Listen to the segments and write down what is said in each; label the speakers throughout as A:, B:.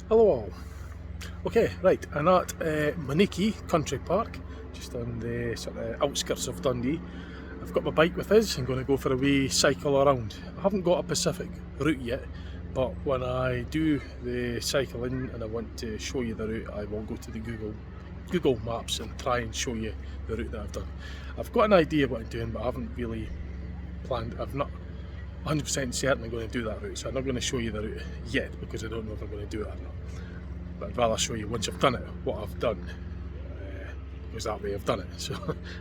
A: Hello all. Okay, right, I'm at Monikie Country Park, just on the sort of outskirts of Dundee. I've got my bike with us. I'm going to go for a wee cycle around. I haven't got a specific route yet, but when I do the cycling and I want to show you the route, I will go to the Google Maps and try and show you the route that I've done. I've got an idea what I'm doing, but I haven't really planned. I've not 100% certain I'm going to do that route, so I'm not going to show you the route yet because I don't know if I'm going to do it or not. But I'd rather show you once I've done it what I've done, because that way I've done it, so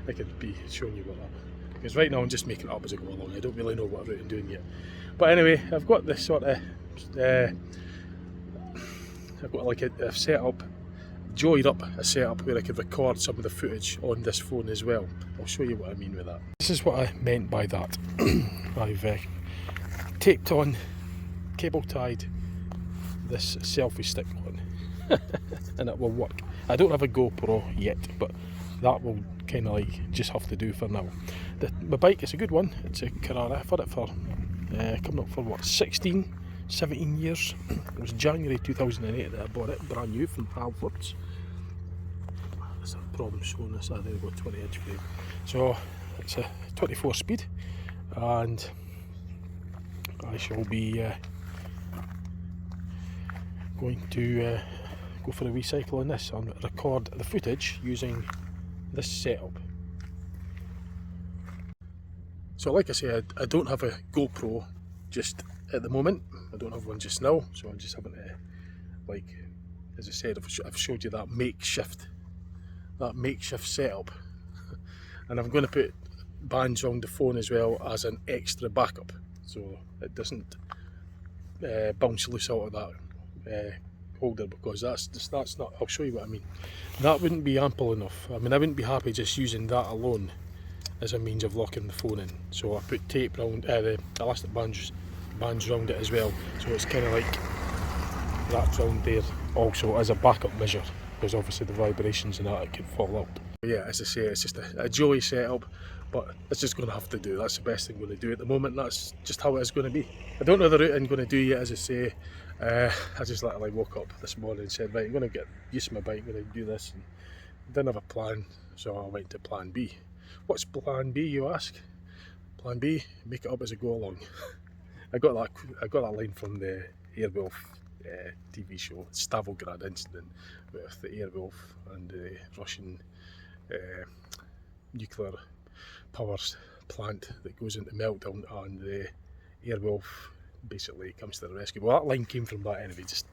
A: I could be showing you what that. Because right now I'm just making it up as I go along. I don't really know what route I'm doing yet. But anyway, I've got this sort of, I've got like a setup, joyed up a setup where I could record some of the footage on this phone as well. I'll show you what I mean with that. This is what I meant by that. I've taped on, cable tied this selfie stick on and it will work. I don't have a GoPro yet, but that will kind of like just have to do for now. My bike is a good one. It's a Carrara. I've had it for coming up for what, 17 years. It was January 2008 that I bought it, brand new from Halfords. There's a problem showing this. There we go, 20-inch frame. So it's a 24 speed, and I shall be going to go for a wee cycle on this and record the footage using this setup. So like I say, I don't have a GoPro just at the moment. I don't have one just now, so I just haven't like, as I said, I've showed you that makeshift setup and I'm going to put bands around the phone as well as an extra backup, so it doesn't bounce loose out of that holder, because that's not, I'll show you what I mean. That wouldn't be ample enough. I mean, I wouldn't be happy just using that alone as a means of locking the phone in. So I put tape around the elastic bands around it as well, so it's kind of like wrapped around there also as a backup measure, because obviously the vibrations and that, it could fall out. But yeah, as I say, it's just a jolly setup, but it's just going to have to do. That's the best thing I'm going to do at the moment. That's just how it is going to be. I don't know the route I'm going to do yet, as I say. I just literally woke up this morning and said, right, I'm going to get used to my bike, I'm going to do this, and didn't have a plan, so I went to plan B. What's plan B, you ask? Plan B, make it up as I go along. I got that line from the Airwolf TV show, Stavograd incident, with the Airwolf and the Russian nuclear power plant that goes into meltdown, and the Airwolf basically comes to the rescue. Well, that line came from that anyway, just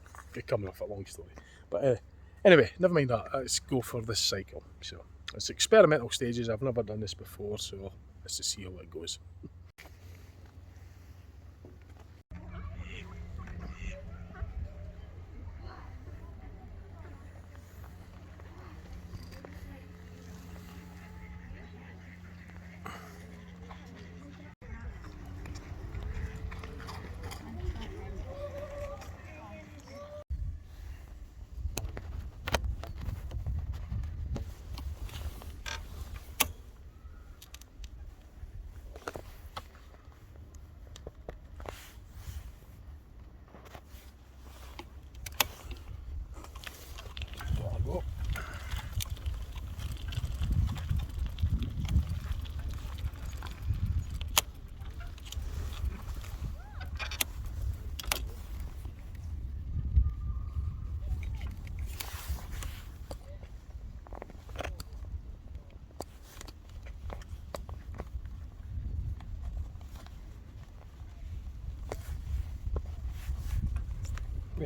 A: coming off a long story. But anyway, never mind that, let's go for this cycle. So it's experimental stages, I've never done this before, so let's just see how it goes.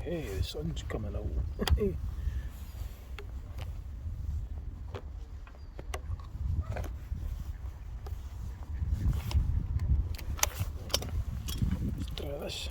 A: Hey, the sun's coming out. Let's try this.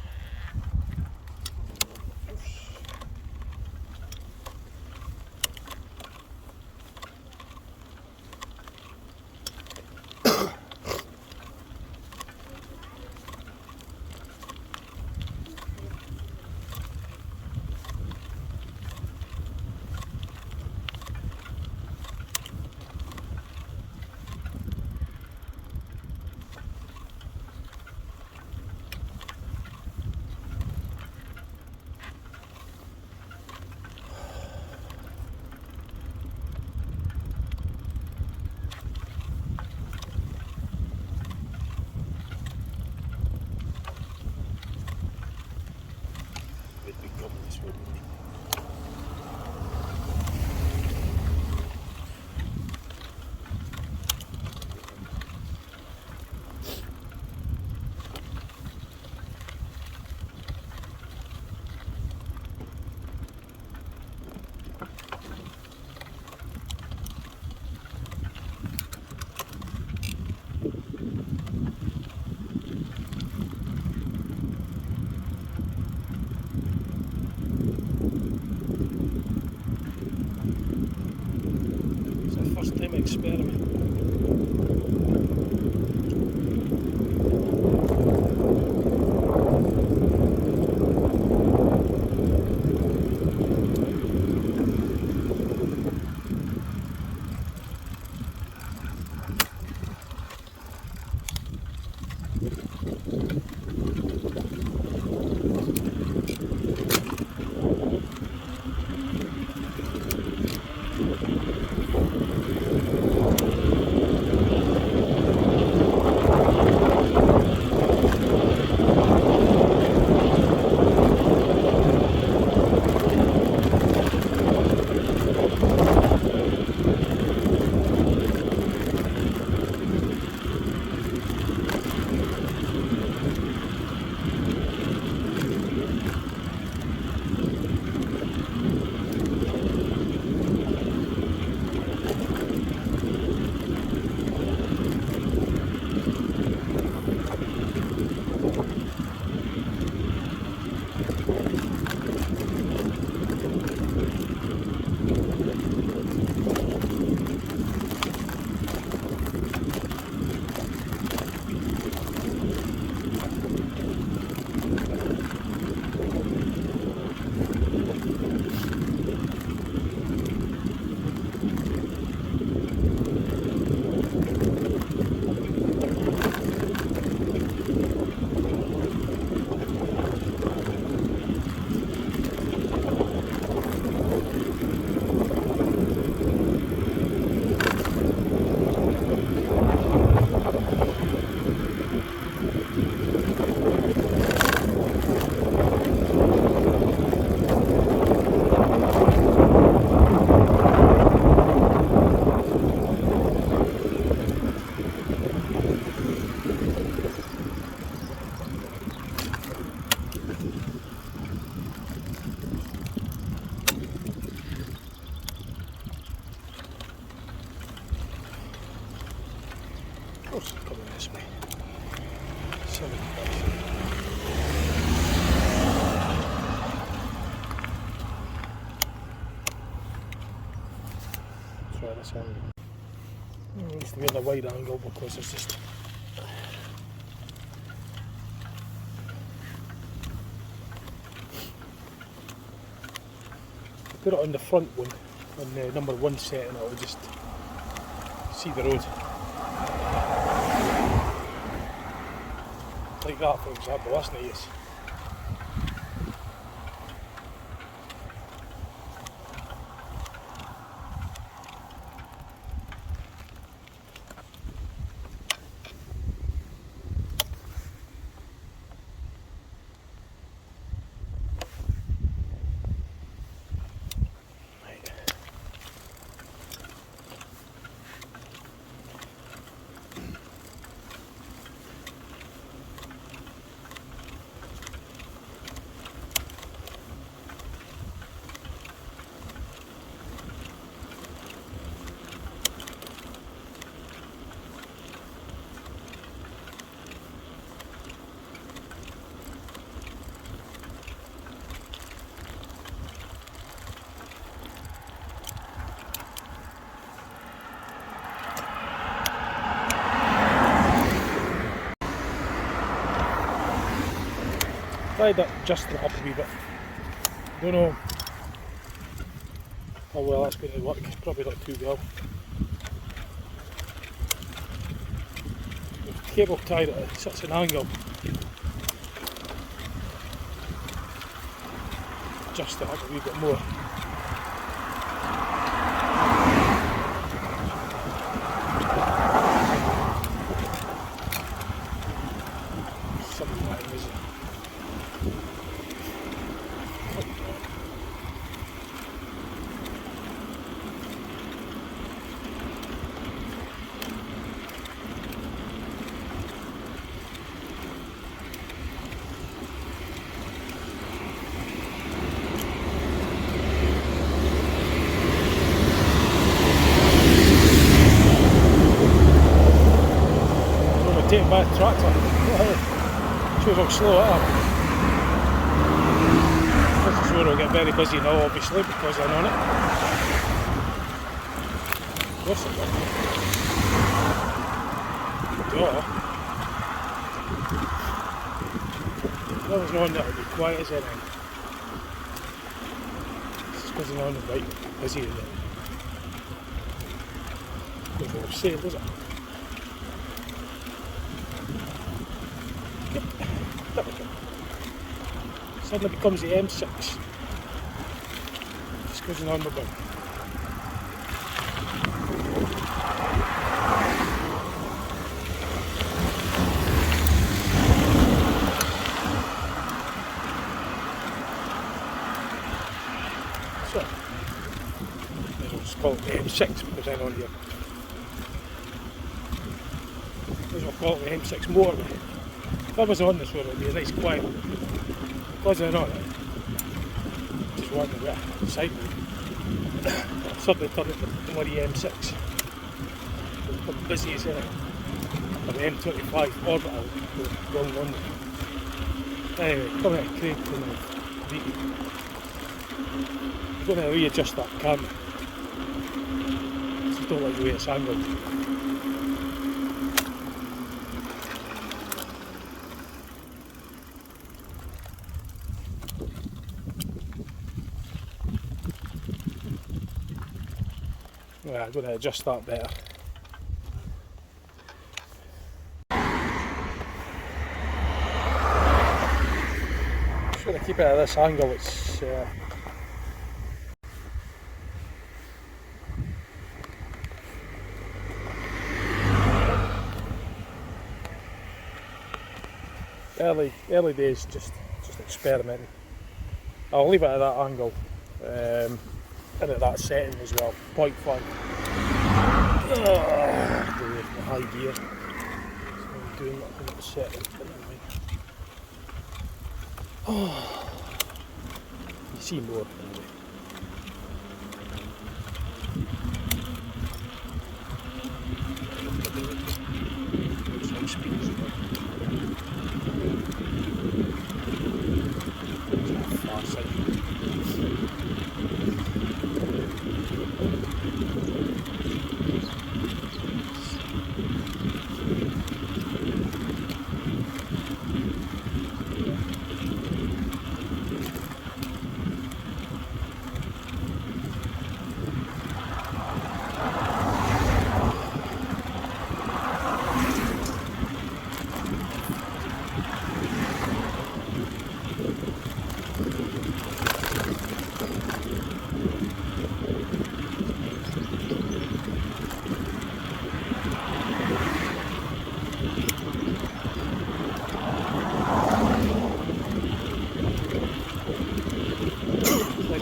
A: First time experiment. course it's coming this way. Silly place. Try this angle. It needs to be in a wide angle because it's just put it on the front one, on the number 1 setting, I'll just see the road. Like that, for example, that's nice. Tried that just up a wee bit. Don't know how well that's going to work. Probably not too well. The cable tied at such an angle. Just it up a wee bit more. Something like this. tractor. Shows how slow it is. This is where it'll get very busy now, obviously, because I'm on it. What's it? Duh. If I was on that, it would be quiet as anything. It's because I'm on the right busy in it. Doesn't have sail, does it? Suddenly becomes the M6. Just goes on my bum. So, I'll just call it the M6 because I'm on here. I'll call it the M6 motorway. If I was on this one, it would be a nice quiet. Because I'm on it, just wanting to get side road. I'll suddenly turn it to the bloody M6. It'll become busy as hell. Or the M25 orbital going on there. Anyway, coming out of Craig to the Beatty. I'm going to readjust that camera. I just don't like the way it's angled. Yeah, I'm going to adjust that better. Just going to keep it at this angle. It's early days, just experimenting. I'll leave it at that angle. And at that setting as well, 0.5. High gear. So I'm doing that in that setting. Oh, you see more anyway. Some speed as well. Far side.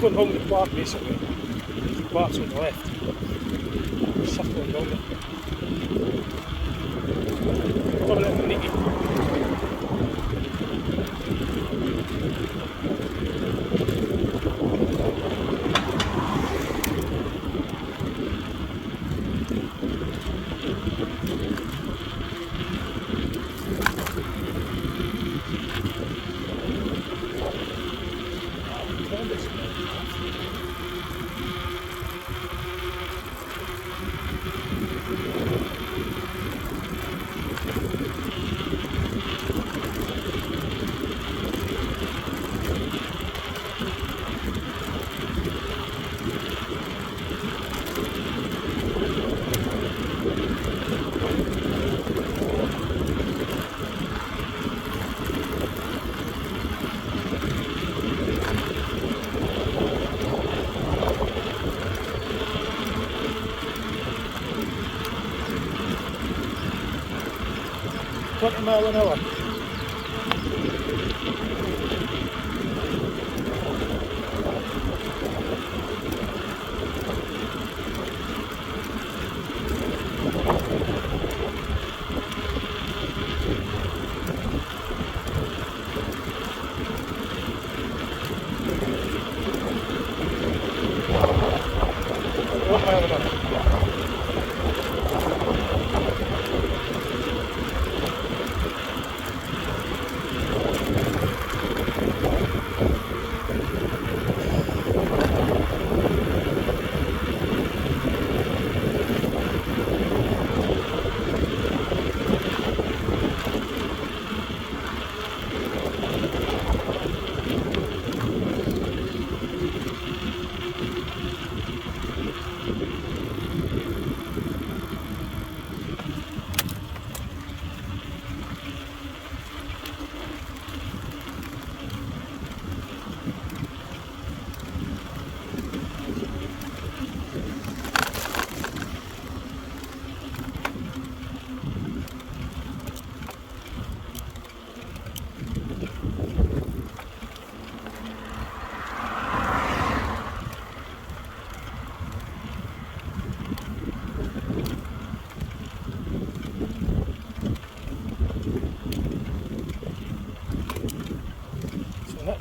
A: Going home to the park basically. The park's on the left. Circling around it. Coming in Monikie. Mile an hour.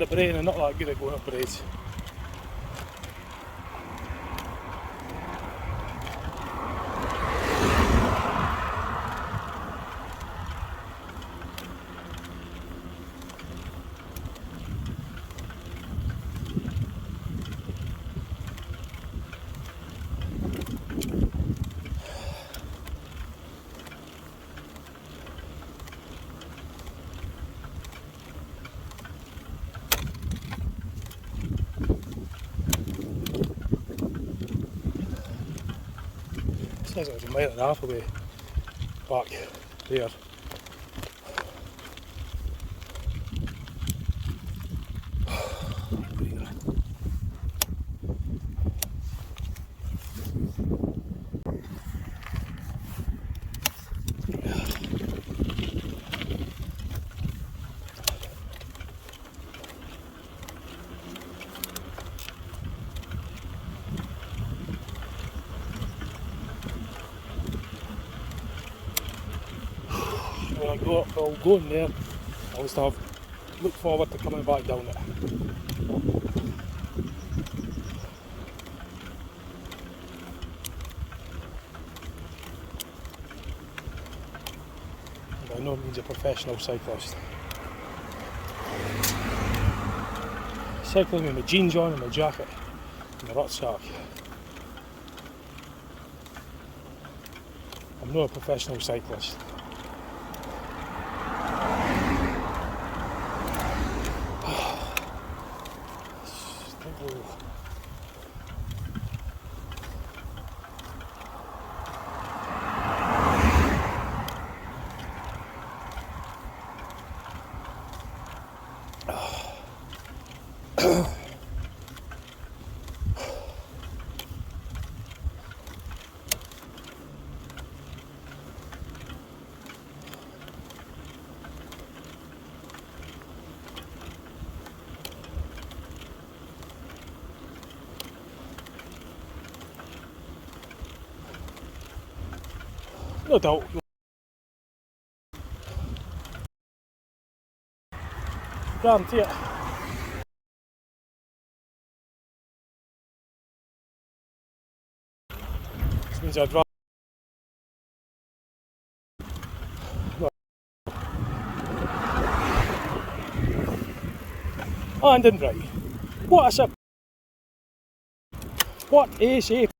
A: the brain and not that good at going up parades. Says it was a mile and a half away back there. When I'll go in there, I used to look forward to coming back down it. By no means a professional cyclist. Cycling with my jeans on and my jacket and my rucksack. I'm not a professional cyclist. No doubt. Guarantee it. This means I'd rather. And in right. What a sip. What a shape.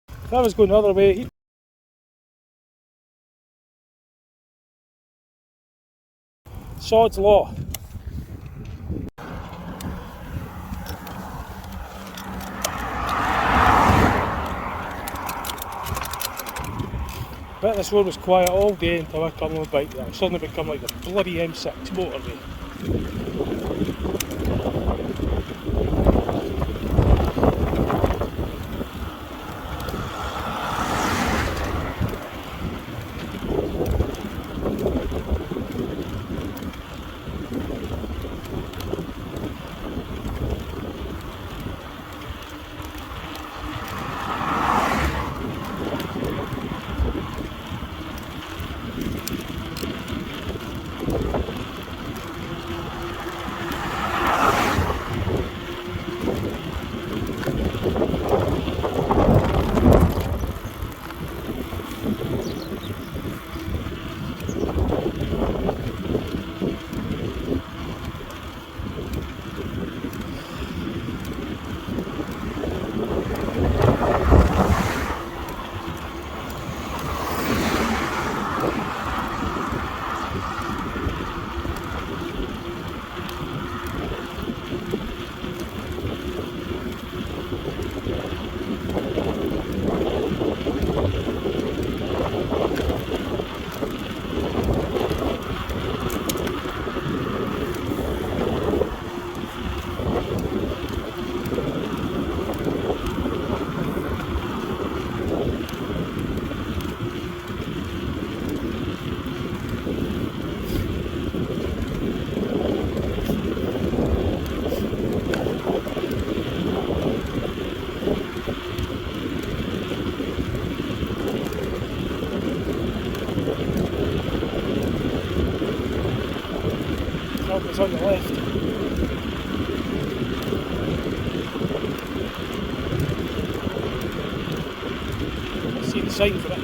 A: If I was going the other way, sod's law. Bet this road was quiet all day until I come on my bike there. It's suddenly become like the bloody M6 motorway. It's on the left. sign for it.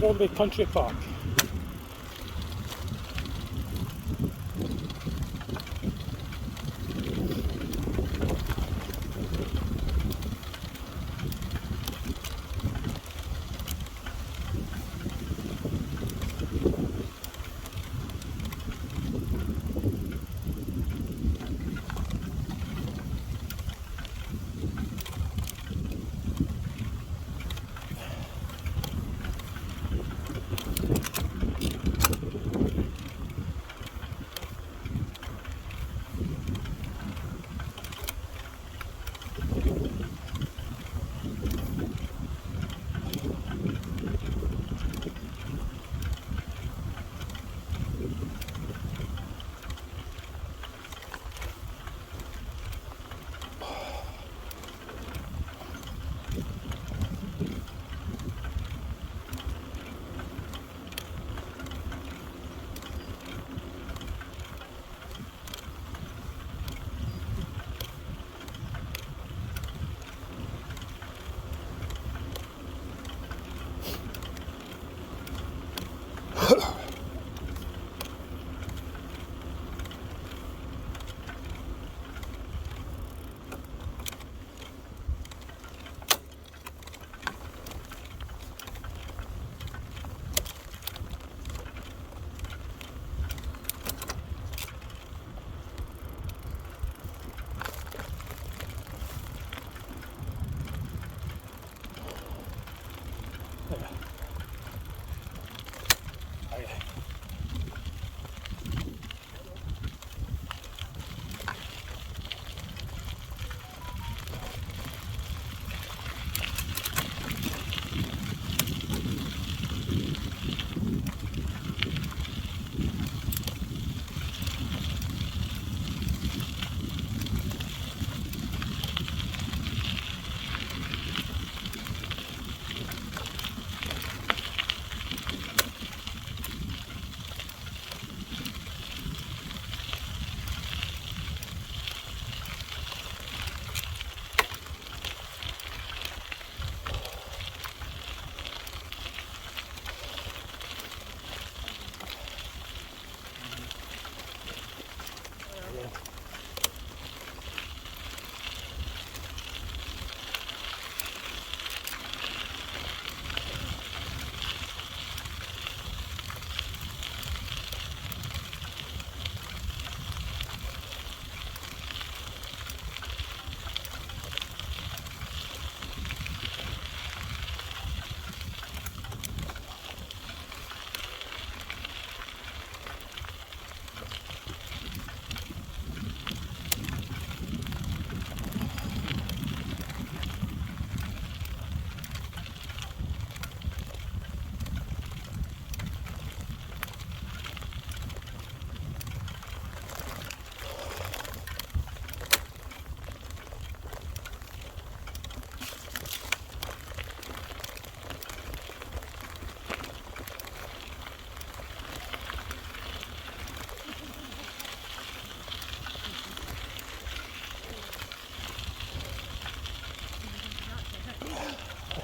A: Crombie Country Park.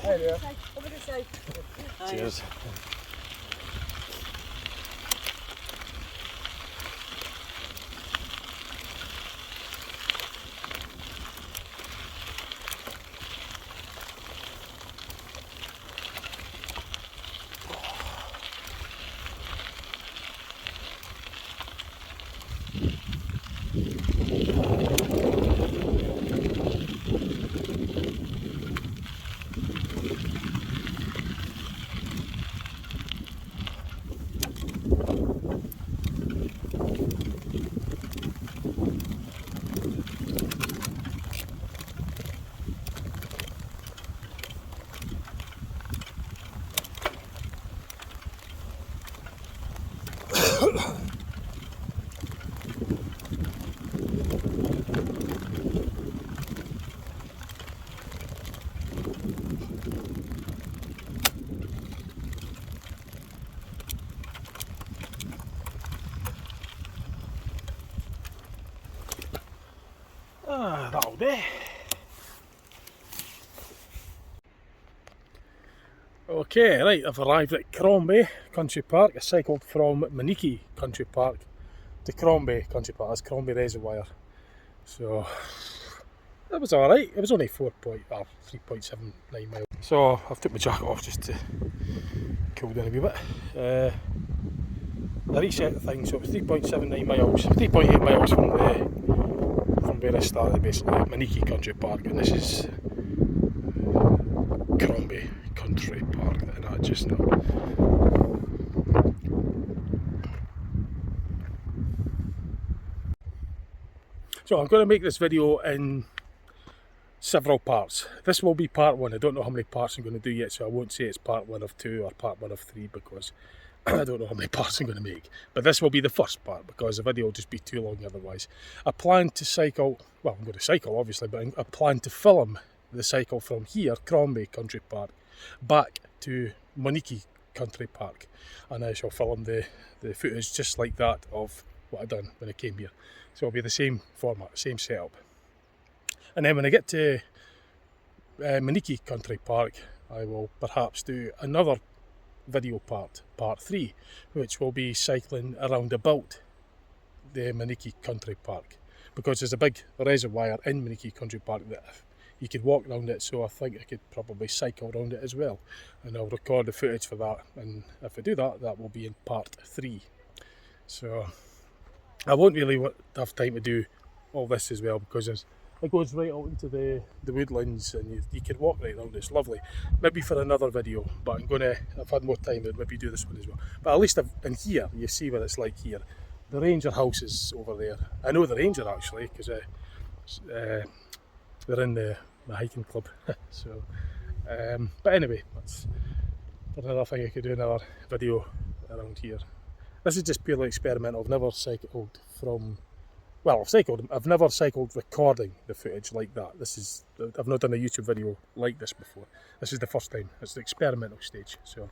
B: Hi there. Over this side.
A: Cheers. That'll do. Okay, right, I've arrived at Crombie Country Park. I cycled from Monikie Country Park to Crombie Country Park. That's Crombie Reservoir. So that was alright. It was only 3.79 miles. So I've took my jacket off just to cool down a wee bit. I reset the thing, so it was 3.79 miles, 3.8 miles from where I started, basically, Monikie Country Park, and this is Crombie Country Park that I just know. So I'm going to make this video in several parts. This will be part one. I don't know how many parts I'm going to do yet, so I won't say it's part one of two or part one of three, because I don't know how many parts I'm going to make. But this will be the first part, because the video will just be too long otherwise. I plan to cycle, well, I'm going to cycle obviously, but I plan to film the cycle from here, Crombie Country Park, back to Monikie Country Park, and I shall film the footage just like that of what I done when I came here. So it'll be the same format, same setup. And then when I get to Monikie Country Park, I will perhaps do another video part 3, which will be cycling around about the Monikie Country Park, because there's a big reservoir in Monikie Country Park that you could walk around it, so I think I could probably cycle around it as well, and I'll record the footage for that, and if I do that, that will be in part 3. So I won't really have time to do all this as well, because it goes right out into the woodlands, and you can walk right around. It's lovely. Maybe for another video, but I've had more time to maybe do this one as well. But at least in here, you see what it's like here. The ranger house is over there. I know the ranger actually, because they're in the hiking club. So, but anyway, that's another thing. I could do another video around here. This is just purely experimental. I've never cycled from, well, I've never cycled recording the footage like that. I've not done a YouTube video like this before. This is the first time. It's the experimental stage, so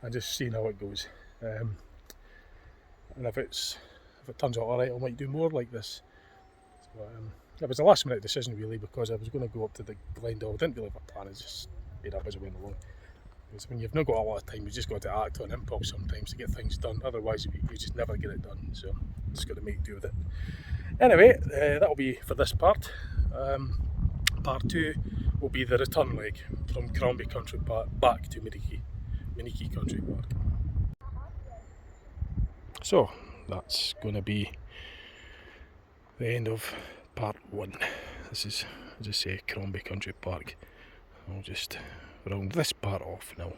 A: I'm just seeing how it goes. And if it turns out alright, I might do more like this. So, it was a last minute decision really, because I was going to go up to the Glendale. I didn't really have a plan, I just made up as I went along. Because when you've not got a lot of time, you just got to act on impulse sometimes to get things done. Otherwise, you just never get it done. So just got to make do with it. Anyway, that'll be for this part. Part 2 will be the return leg from Crombie Country Park back to Monikie Country Park. So that's going to be the end of part 1. This is, as I say, Crombie Country Park. I'll just round this part off now.